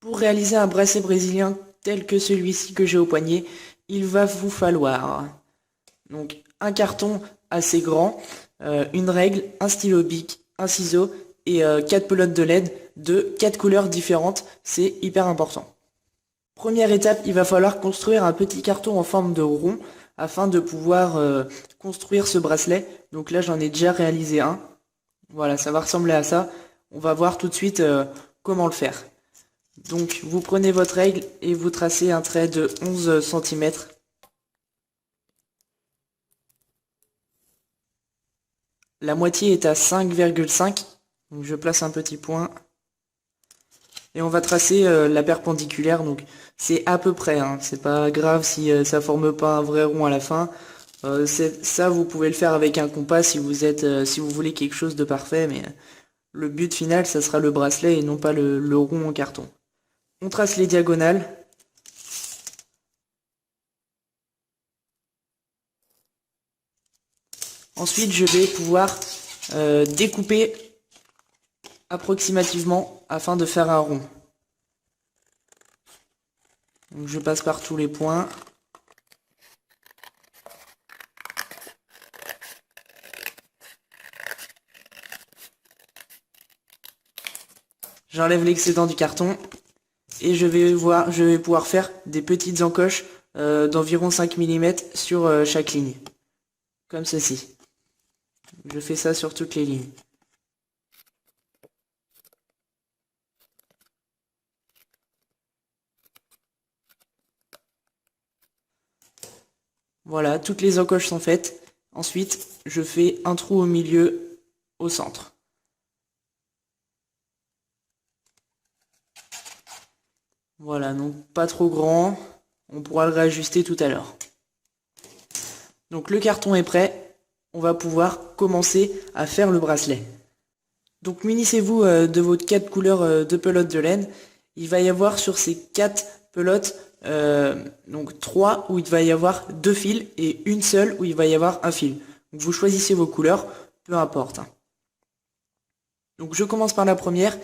Pour réaliser un bracelet brésilien tel que celui-ci que j'ai au poignet, il va vous falloir donc un carton assez grand, une règle, un stylo bic, un ciseau et 4 pelotes de LED de 4 couleurs différentes. C'est hyper important. Première étape, il va falloir construire un petit carton en forme de rond afin de pouvoir construire ce bracelet. Donc là, j'en ai déjà réalisé un. Voilà, ça va ressembler à ça. On va voir tout de suite comment le faire. Donc, vous prenez votre règle et vous tracez un trait de 11 cm. La moitié est à 5,5. Donc, je place un petit point. Et on va tracer la perpendiculaire. Donc, c'est à peu près, hein. C'est pas grave si ça forme pas un vrai rond à la fin. Ça, vous pouvez le faire avec un compas si si vous voulez quelque chose de parfait. Mais le but final, ça sera le bracelet et non pas le rond en carton. On trace les diagonales. Ensuite, je vais pouvoir découper approximativement afin de faire un rond. Donc, je passe par tous les points. J'enlève l'excédent du carton et je vais pouvoir faire des petites encoches d'environ 5 mm sur chaque ligne. Comme ceci. Je fais ça sur toutes les lignes. Voilà, toutes les encoches sont faites. Ensuite, je fais un trou au milieu, au centre. Voilà, donc pas trop grand. On pourra le réajuster tout à l'heure. Donc le carton est prêt. On va pouvoir commencer à faire le bracelet. Donc munissez-vous de vos 4 couleurs de pelotes de laine. Il va y avoir sur ces 4 pelotes, donc 3 où il va y avoir 2 fils et une seule où il va y avoir un fil. Donc vous choisissez vos couleurs, peu importe. Donc je commence par la première.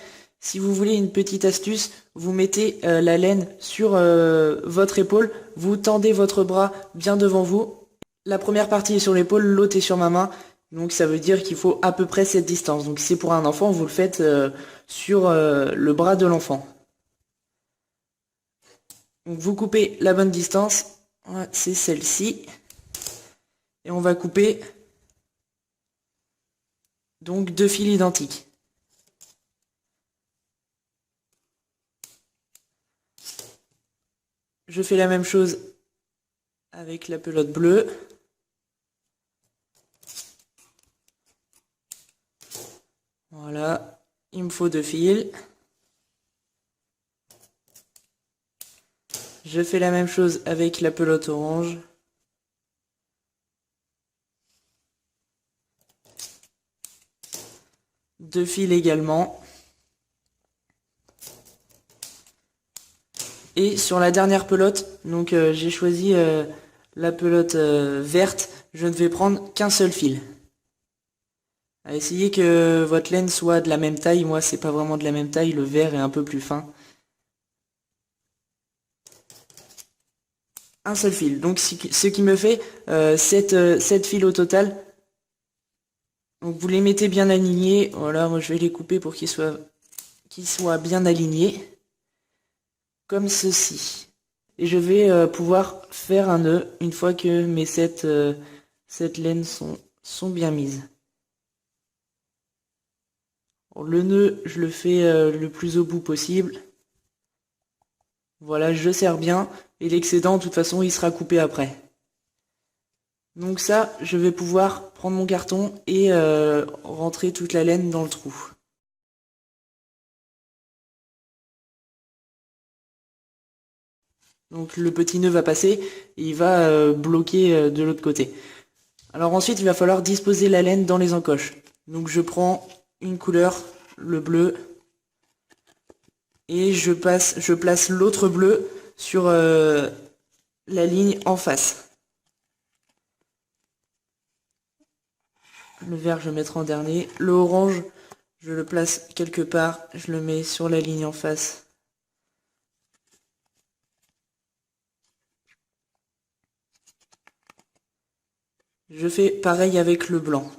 Si vous voulez une petite astuce, vous mettez la laine sur votre épaule, vous tendez votre bras bien devant vous. La première partie est sur l'épaule, l'autre est sur ma main. Donc ça veut dire qu'il faut à peu près cette distance. Donc si c'est pour un enfant, vous le faites sur le bras de l'enfant. Donc vous coupez la bonne distance, ouais, c'est celle-ci. Et on va couper donc 2 fils identiques. Je fais la même chose avec la pelote bleue. Voilà, il me faut 2 fils. Je fais la même chose avec la pelote orange. Deux fils également. Et sur la dernière pelote, donc j'ai choisi la pelote verte, je ne vais prendre qu'un seul fil. Essayez que votre laine soit de la même taille. Moi, c'est pas vraiment de la même taille. Le vert est un peu plus fin. Un seul fil. Donc, ce qui me fait 7 fils au total. Donc, vous les mettez bien alignés. Voilà, moi, je vais les couper pour qu'ils soient bien alignés. Comme ceci. Et je vais pouvoir faire un nœud une fois que mes 7 laines sont bien mises. Le nœud, je le fais le plus au bout possible. Voilà, je serre bien. Et l'excédent, de toute façon, il sera coupé après. Donc ça, je vais pouvoir prendre mon carton et rentrer toute la laine dans le trou. Donc le petit nœud va passer et il va bloquer de l'autre côté. Alors ensuite, il va falloir disposer la laine dans les encoches. Donc je prends une couleur, le bleu, et je place l'autre bleu sur la ligne en face. Le vert, je le mettrai en dernier. Le orange, je le place quelque part, je le mets sur la ligne en face. Je fais pareil avec le blanc.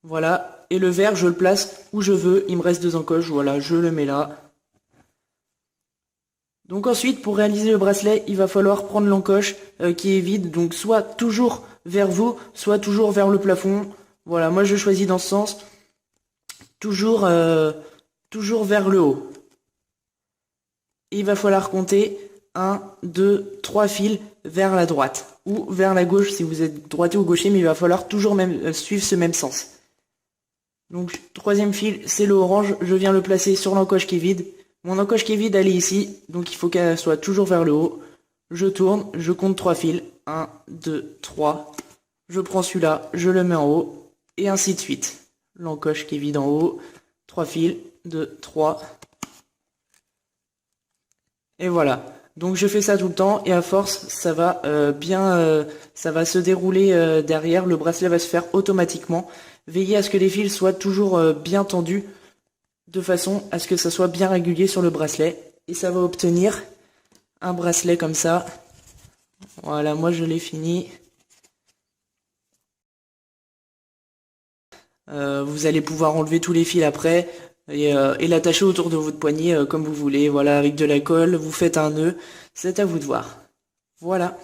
Voilà, et le vert, je le place où je veux. Il me reste 2 encoches, voilà, je le mets là. Donc ensuite, pour réaliser le bracelet, il va falloir prendre l'encoche qui est vide. Donc soit toujours vers vous, soit toujours vers le plafond. Voilà, moi je choisis dans ce sens. Toujours, toujours vers le haut. Et il va falloir compter 1, 2, 3 fils vers la droite. Ou vers la gauche si vous êtes droitier ou gaucher, mais il va falloir toujours suivre ce même sens. Donc, troisième fil, c'est le orange. Je viens le placer sur l'encoche qui est vide. Mon encoche qui est vide, elle est ici. Donc, il faut qu'elle soit toujours vers le haut. Je tourne, je compte 3 fils. 1, 2, 3. Je prends celui-là, je le mets en haut. Et ainsi de suite. L'encoche qui est vide en haut. 3 fils. 2, 3. Et voilà. Donc, je fais ça tout le temps. Et à force, ça va ça va se dérouler derrière. Le bracelet va se faire automatiquement. Veillez à ce que les fils soient toujours bien tendus, de façon à ce que ça soit bien régulier sur le bracelet. Et ça va obtenir un bracelet comme ça. Voilà, moi je l'ai fini. Vous allez pouvoir enlever tous les fils après et l'attacher autour de votre poignet comme vous voulez. Voilà, avec de la colle, vous faites un nœud. C'est à vous de voir. Voilà.